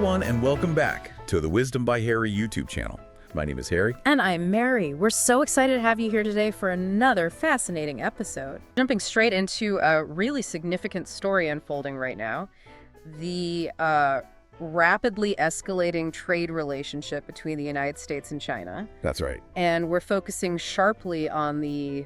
everyone, and welcome back to the Wisdom by Harry YouTube channel. My name is Harry. And I'm Mary. We're so excited to have you here today for another fascinating episode. Jumping straight into a really significant story unfolding right now, the rapidly escalating trade relationship between the United States and China. That's right. And we're focusing sharply on the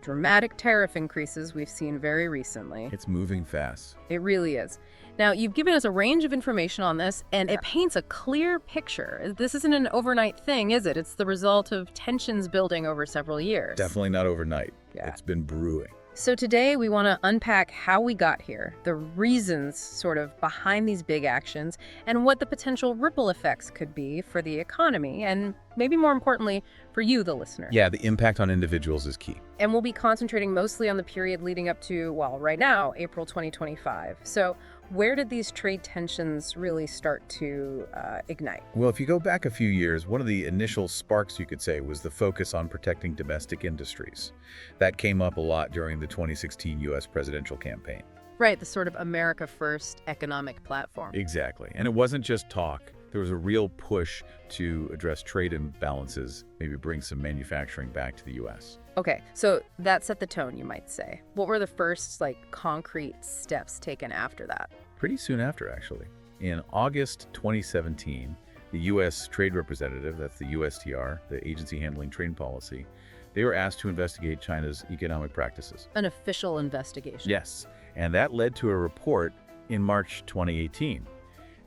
dramatic tariff increases we've seen very recently. It's moving fast. It really is. Now, you've given us a range of information on this, and it paints a clear picture. This isn't an overnight thing, is it? It's the result of tensions building over several years. Definitely not overnight. Yeah. It's been brewing. So today we want to unpack how we got here, the reasons sort of behind these big actions, and what the potential ripple effects could be for the economy, and maybe more importantly, for you, the listener. Yeah, the impact on individuals is key. And we'll be concentrating mostly on the period leading up to, well, right now, April 2025. So where did these trade tensions really start to ignite? Well, if you go back a few years, one of the initial sparks, you could say, was the focus on protecting domestic industries. That came up a lot during the 2016 U.S. presidential campaign. Right, the sort of America First economic platform. Exactly. And it wasn't just talk. There was a real push to address trade imbalances, maybe bring some manufacturing back to the U.S. Okay, so that set the tone, you might say. What were the first, concrete steps taken after that? Pretty soon after, actually. In August 2017, the U.S. Trade Representative, that's the USTR, the agency handling trade policy, they were asked to investigate China's economic practices. An official investigation. Yes, and that led to a report in March 2018.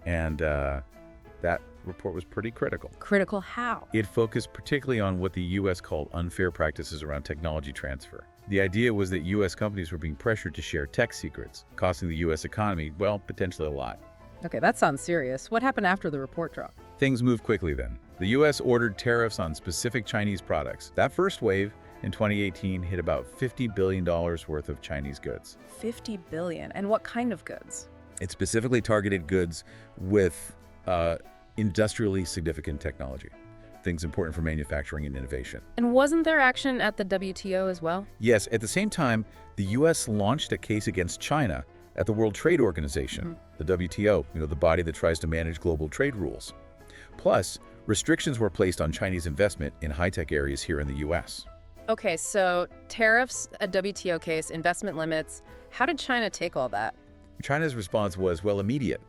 And that report was pretty critical. Critical how? It focused particularly on what the U.S. called unfair practices around technology transfer. The idea was that U.S. companies were being pressured to share tech secrets, costing the U.S. economy, well, potentially a lot. Okay, that sounds serious. What happened after the report dropped? Things moved quickly then. The U.S. ordered tariffs on specific Chinese products. That first wave in 2018 hit about $50 billion worth of Chinese goods. $50 billion? And what kind of goods? It specifically targeted goods with industrially significant technology, things important for manufacturing and innovation. And wasn't there action at the WTO as well? Yes, at the same time, the U.S. launched a case against China at the World Trade Organization, the WTO, the body that tries to manage global trade rules. Plus, restrictions were placed on Chinese investment in high-tech areas here in the U.S. Okay, so tariffs, a WTO case, investment limits. How did China take all that? China's response was, well, immediate.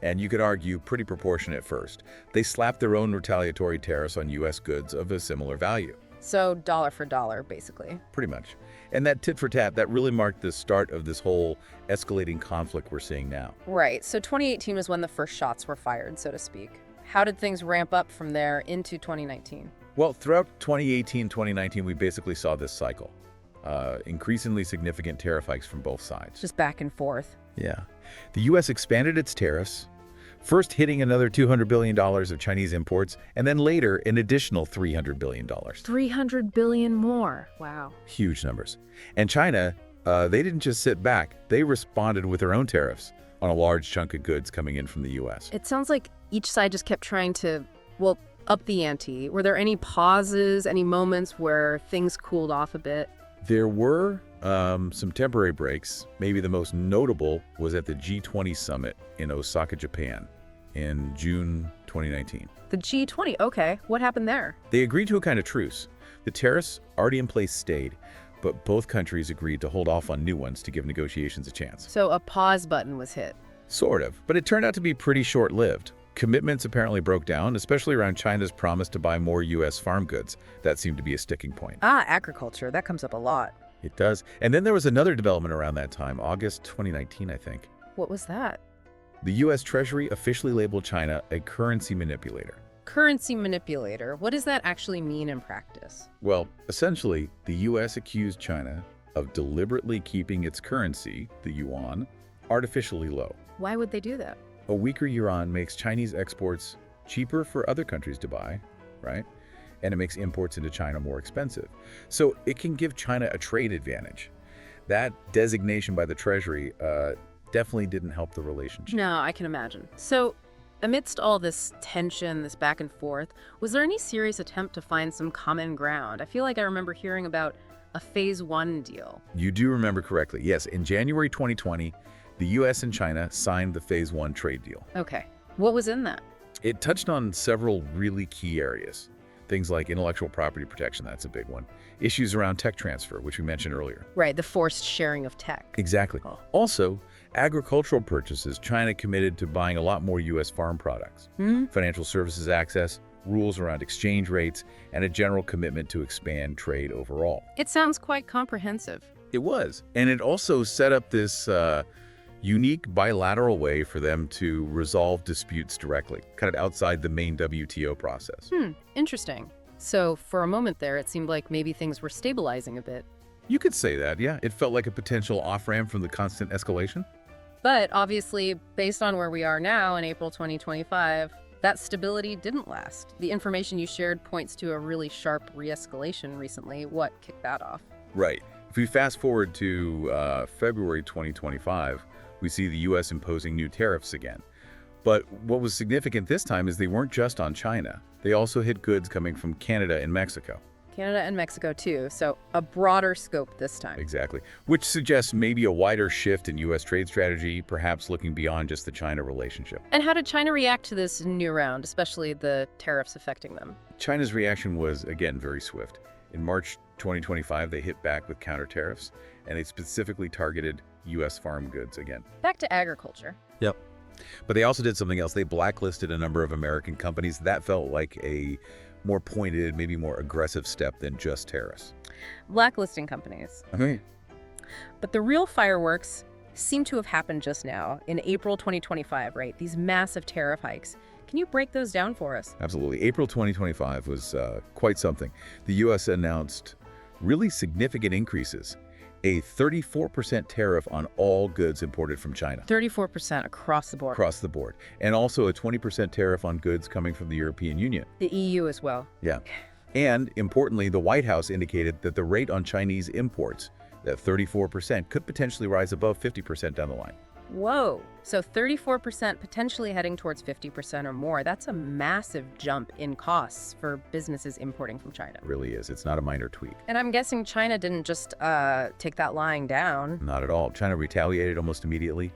And you could argue pretty proportionate first. They slapped their own retaliatory tariffs on U.S. goods of a similar value. So dollar for dollar, basically. Pretty much. And that tit for tat, that really marked the start of this whole escalating conflict we're seeing now. Right. So 2018 was when the first shots were fired, so to speak. How did things ramp up from there into 2019? Well, throughout 2018, 2019, we basically saw this cycle. Increasingly significant tariff hikes from both sides. Just back and forth. Yeah. The U.S. expanded its tariffs, first hitting another $200 billion of Chinese imports, and then later an additional $300 billion. $300 billion more. Wow. Huge numbers. And China, they didn't just sit back. They responded with their own tariffs on a large chunk of goods coming in from the U.S. It sounds like each side just kept trying to, up the ante. Were there any pauses, any moments where things cooled off a bit? There were some temporary breaks. Maybe the most notable was at the G20 summit in Osaka, Japan in June 2019. The G20, okay. What happened there? They agreed to a kind of truce. The tariffs already in place stayed, but both countries agreed to hold off on new ones to give negotiations a chance. So a pause button was hit. Sort of, but it turned out to be pretty short-lived. Commitments apparently broke down, especially around China's promise to buy more U.S. farm goods. That seemed to be a sticking point. Agriculture. That comes up a lot. It does. And then there was another development around that time, August 2019, I think. What was that? The U.S. Treasury officially labeled China a currency manipulator. Currency manipulator. What does that actually mean in practice? Well, essentially, the U.S. accused China of deliberately keeping its currency, the yuan, artificially low. Why would they do that? A weaker yuan makes Chinese exports cheaper for other countries to buy, right? And it makes imports into China more expensive. So it can give China a trade advantage. That designation by the Treasury definitely didn't help the relationship. No, I can imagine. So amidst all this tension, this back and forth, was there any serious attempt to find some common ground? I feel like I remember hearing about a phase one deal. You do remember correctly. Yes, in January 2020, the U.S. and China signed the phase one trade deal. Okay. What was in that? It touched on several really key areas. Things like intellectual property protection, that's a big one. Issues around tech transfer, which we mentioned earlier. Right, the forced sharing of tech. Exactly. Oh. Also, agricultural purchases. China committed to buying a lot more U.S. farm products. Financial services access, rules around exchange rates, and a general commitment to expand trade overall. It sounds quite comprehensive. It was. And it also set up this unique bilateral way for them to resolve disputes directly, kind of outside the main WTO process. Interesting. So for a moment there, it seemed like maybe things were stabilizing a bit. You could say that, yeah. It felt like a potential off-ramp from the constant escalation. But obviously, based on where we are now in April 2025, that stability didn't last. The information you shared points to a really sharp re-escalation recently. What kicked that off? Right. If we fast forward to February 2025, we see the U.S. imposing new tariffs again. But what was significant this time is they weren't just on China. They also hit goods coming from Canada and Mexico. Canada and Mexico too, so a broader scope this time. Exactly. Which suggests maybe a wider shift in U.S. trade strategy, perhaps looking beyond just the China relationship. And how did China react to this new round, especially the tariffs affecting them? China's reaction was, again, very swift. In March 2025, they hit back with counter tariffs, and they specifically targeted U.S. farm goods again. Back to agriculture. Yep. But they also did something else. They blacklisted a number of American companies. That felt like a more pointed, maybe more aggressive step than just tariffs. Blacklisting companies. Okay. But the real fireworks seem to have happened just now, in April 2025, right? These massive tariff hikes. Can you break those down for us? Absolutely. April 2025 was quite something. The U.S. announced really significant increases. A 34% tariff on all goods imported from China. 34% across the board. Across the board. And also a 20% tariff on goods coming from the European Union. The EU as well. Yeah. And importantly, the White House indicated that the rate on Chinese imports, that 34%, could potentially rise above 50% down the line. Whoa. So 34% potentially heading towards 50% or more. That's a massive jump in costs for businesses importing from China. It really is. It's not a minor tweak. And I'm guessing China didn't just take that lying down. Not at all. China retaliated almost immediately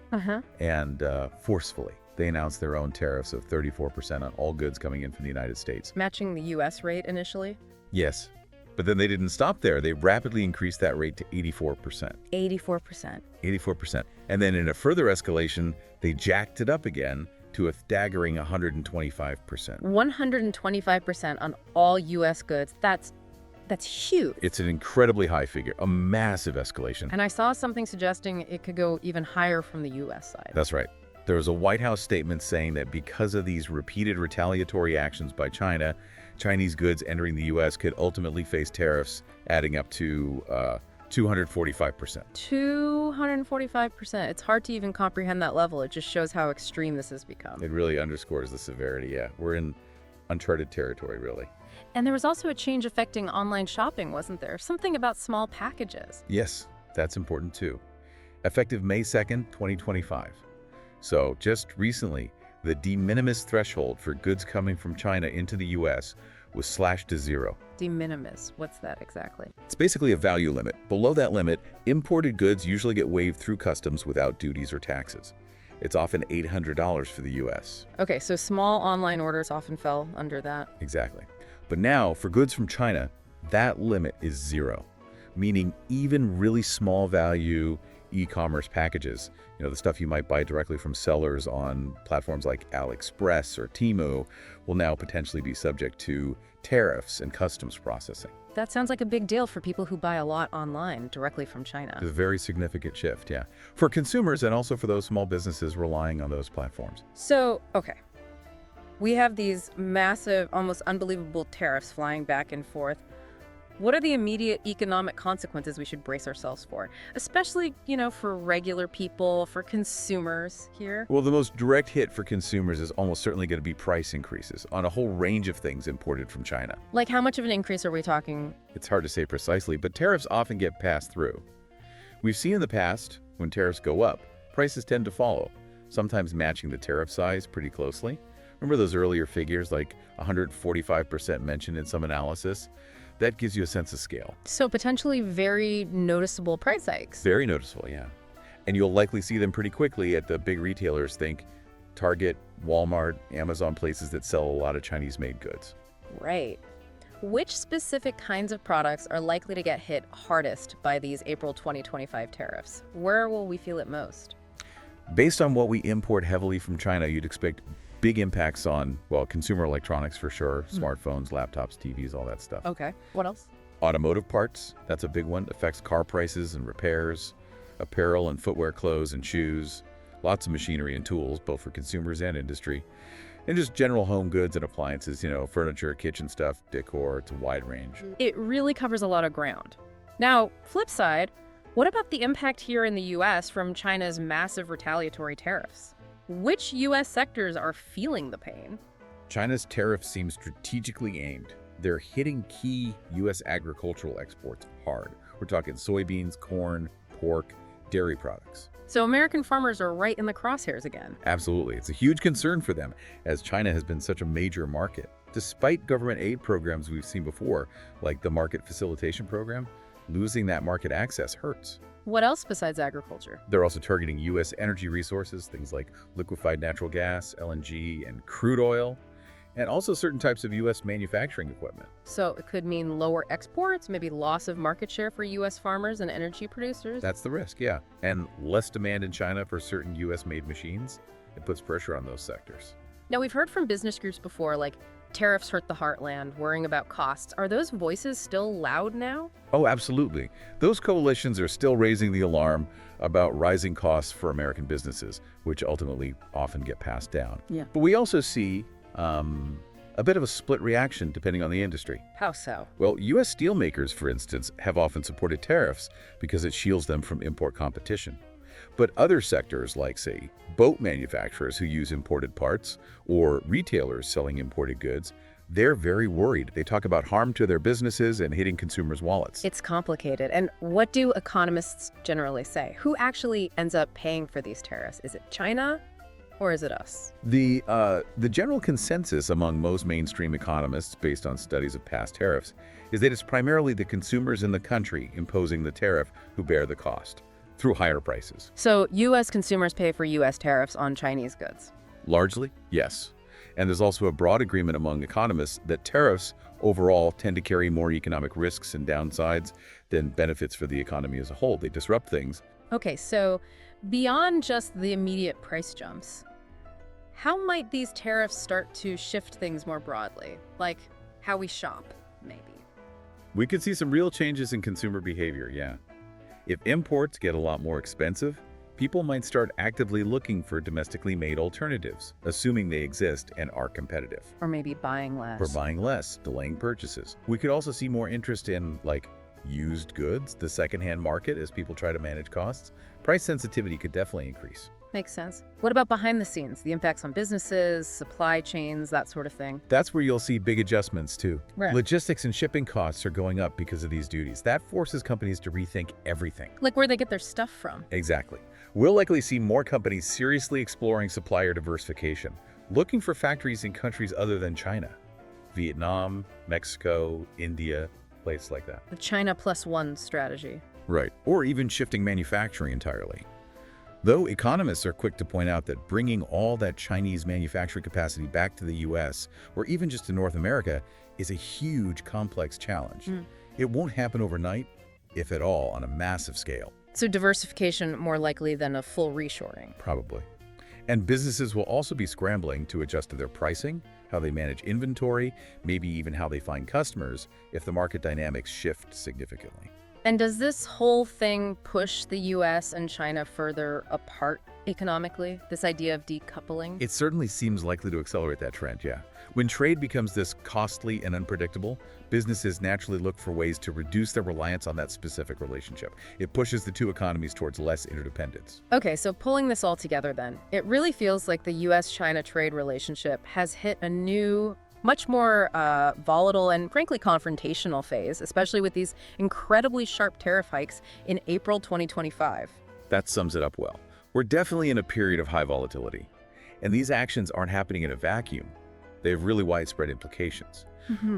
and forcefully. They announced their own tariffs of 34% on all goods coming in from the United States. Matching the U.S. rate initially? Yes. But then they didn't stop there. They rapidly increased that rate to 84%. 84%. 84%. And then in a further escalation, they jacked it up again to a staggering 125%. 125% on all U.S. goods. That's huge. It's an incredibly high figure, a massive escalation. And I saw something suggesting it could go even higher from the U.S. side. That's right. There was a White House statement saying that because of these repeated retaliatory actions by China, Chinese goods entering the U.S. could ultimately face tariffs adding up to 245%. 245%. It's hard to even comprehend that level. It just shows how extreme this has become. It really underscores the severity, yeah. We're in uncharted territory, really. And there was also a change affecting online shopping, wasn't there? Something about small packages. Yes, that's important too. Effective May 2nd, 2025. So just recently, the de minimis threshold for goods coming from China into the U.S. was slashed to 0. De minimis, what's that exactly? It's basically a value limit. Below that limit, imported goods usually get waived through customs without duties or taxes. It's often $800 for the U.S. Okay, so small online orders often fell under that. Exactly. But now, for goods from China, that limit is 0, meaning even really small value e-commerce packages, the stuff you might buy directly from sellers on platforms like AliExpress or Temu, will now potentially be subject to tariffs and customs processing. That sounds like a big deal for people who buy a lot online directly from China. It's a very significant shift, yeah. For consumers and also for those small businesses relying on those platforms. So, okay. We have these massive, almost unbelievable tariffs flying back and forth. What are the immediate economic consequences we should brace ourselves for? Especially, for regular people, for consumers here. Well, the most direct hit for consumers is almost certainly going to be price increases on a whole range of things imported from China. Like how much of an increase are we talking? It's hard to say precisely, but tariffs often get passed through. We've seen in the past, when tariffs go up, prices tend to follow, sometimes matching the tariff size pretty closely. Remember those earlier figures, like 145% mentioned in some analysis? That gives you a sense of scale. So potentially very noticeable price hikes. Very noticeable, yeah. And you'll likely see them pretty quickly at the big retailers think, Target, Walmart, Amazon, places that sell a lot of Chinese-made goods. Right. Which specific kinds of products are likely to get hit hardest by these April 2025 tariffs? Where will we feel it most? Based on what we import heavily from China, you'd expect big impacts on, well, consumer electronics for sure, smartphones, laptops, TVs, all that stuff. Okay. What else? Automotive parts, that's a big one, affects car prices and repairs, apparel and footwear, clothes and shoes, lots of machinery and tools, both for consumers and industry, and just general home goods and appliances, furniture, kitchen stuff, decor, it's a wide range. It really covers a lot of ground. Now, flip side, what about the impact here in the U.S. from China's massive retaliatory tariffs? Which U.S. sectors are feeling the pain? China's tariffs seem strategically aimed. They're hitting key U.S. agricultural exports hard. We're talking soybeans, corn, pork, dairy products. So American farmers are right in the crosshairs again. Absolutely. It's a huge concern for them, as China has been such a major market. Despite government aid programs we've seen before, like the Market Facilitation Program, losing that market access hurts. What else besides agriculture? They're also targeting U.S. energy resources, things like liquefied natural gas, LNG, and crude oil, and also certain types of U.S. manufacturing equipment. So it could mean lower exports, maybe loss of market share for U.S. farmers and energy producers? That's the risk, yeah. And less demand in China for certain U.S.-made machines. It puts pressure on those sectors. Now, we've heard from business groups before, like tariffs hurt the heartland, worrying about costs. Are those voices still loud now? Oh, absolutely. Those coalitions are still raising the alarm about rising costs for American businesses, which ultimately often get passed down. Yeah. But we also see a bit of a split reaction depending on the industry. How so? Well, U.S. steelmakers, for instance, have often supported tariffs because it shields them from import competition. But other sectors like, say, boat manufacturers who use imported parts or retailers selling imported goods, they're very worried. They talk about harm to their businesses and hitting consumers' wallets. It's complicated. And what do economists generally say? Who actually ends up paying for these tariffs? Is it China or is it us? The general consensus among most mainstream economists, based on studies of past tariffs, is that it's primarily the consumers in the country imposing the tariff who bear the cost through higher prices. So U.S. consumers pay for U.S. tariffs on Chinese goods? Largely, yes. And there's also a broad agreement among economists that tariffs overall tend to carry more economic risks and downsides than benefits for the economy as a whole. They disrupt things. Okay, so beyond just the immediate price jumps, how might these tariffs start to shift things more broadly? Like how we shop, maybe? We could see some real changes in consumer behavior, yeah. If imports get a lot more expensive, people might start actively looking for domestically made alternatives, assuming they exist and are competitive. Or maybe buying less. For buying less, delaying purchases. We could also see more interest in, like, used goods, the secondhand market, as people try to manage costs. Price sensitivity could definitely increase. Makes sense. What about behind the scenes? The impacts on businesses, supply chains, that sort of thing? That's where you'll see big adjustments, too. Right. Logistics and shipping costs are going up because of these duties. That forces companies to rethink everything. Like where they get their stuff from. Exactly. We'll likely see more companies seriously exploring supplier diversification, looking for factories in countries other than China. Vietnam, Mexico, India, places like that. The China plus one strategy. Right. Or even shifting manufacturing entirely. Though economists are quick to point out that bringing all that Chinese manufacturing capacity back to the U.S. or even just to North America is a huge, complex challenge. It won't happen overnight, if at all, on a massive scale. So diversification more likely than a full reshoring. Probably. And businesses will also be scrambling to adjust to their pricing, how they manage inventory, maybe even how they find customers if the market dynamics shift significantly. And does this whole thing push the U.S. and China further apart economically? This idea of decoupling? It certainly seems likely to accelerate that trend, yeah. When trade becomes this costly and unpredictable, businesses naturally look for ways to reduce their reliance on that specific relationship. It pushes the two economies towards less interdependence. Okay, so pulling this all together then, it really feels like the U.S.-China trade relationship has hit a new, much more volatile and frankly confrontational phase, especially with these incredibly sharp tariff hikes in April 2025. That sums it up well. We're definitely in a period of high volatility, and these actions aren't happening in a vacuum. They have really widespread implications.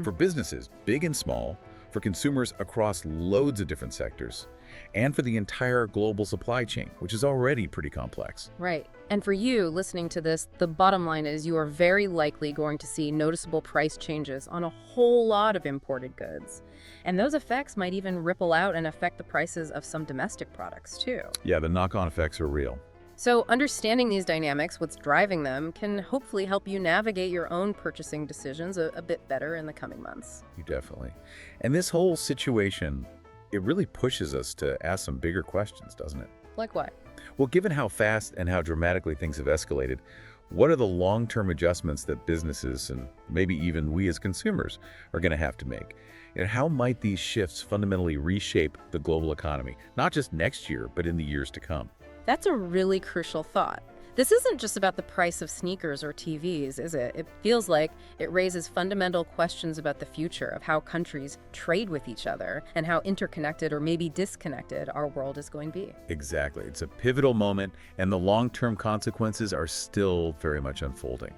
For businesses, big and small, for consumers across loads of different sectors, and for the entire global supply chain, which is already pretty complex. Right. And for you listening to this, the bottom line is you are very likely going to see noticeable price changes on a whole lot of imported goods. And those effects might even ripple out and affect the prices of some domestic products, too. Yeah, the knock-on effects are real. So understanding these dynamics, what's driving them, can hopefully help you navigate your own purchasing decisions a bit better in the coming months. You definitely. And this whole situation, it really pushes us to ask some bigger questions, doesn't it? Like what? Well, given how fast and how dramatically things have escalated, what are the long-term adjustments that businesses and maybe even we as consumers are going to have to make? And how might these shifts fundamentally reshape the global economy, not just next year, but in the years to come? That's a really crucial thought. This isn't just about the price of sneakers or TVs, is it? It feels like it raises fundamental questions about the future of how countries trade with each other and how interconnected or maybe disconnected our world is going to be. Exactly. It's a pivotal moment, and the long-term consequences are still very much unfolding.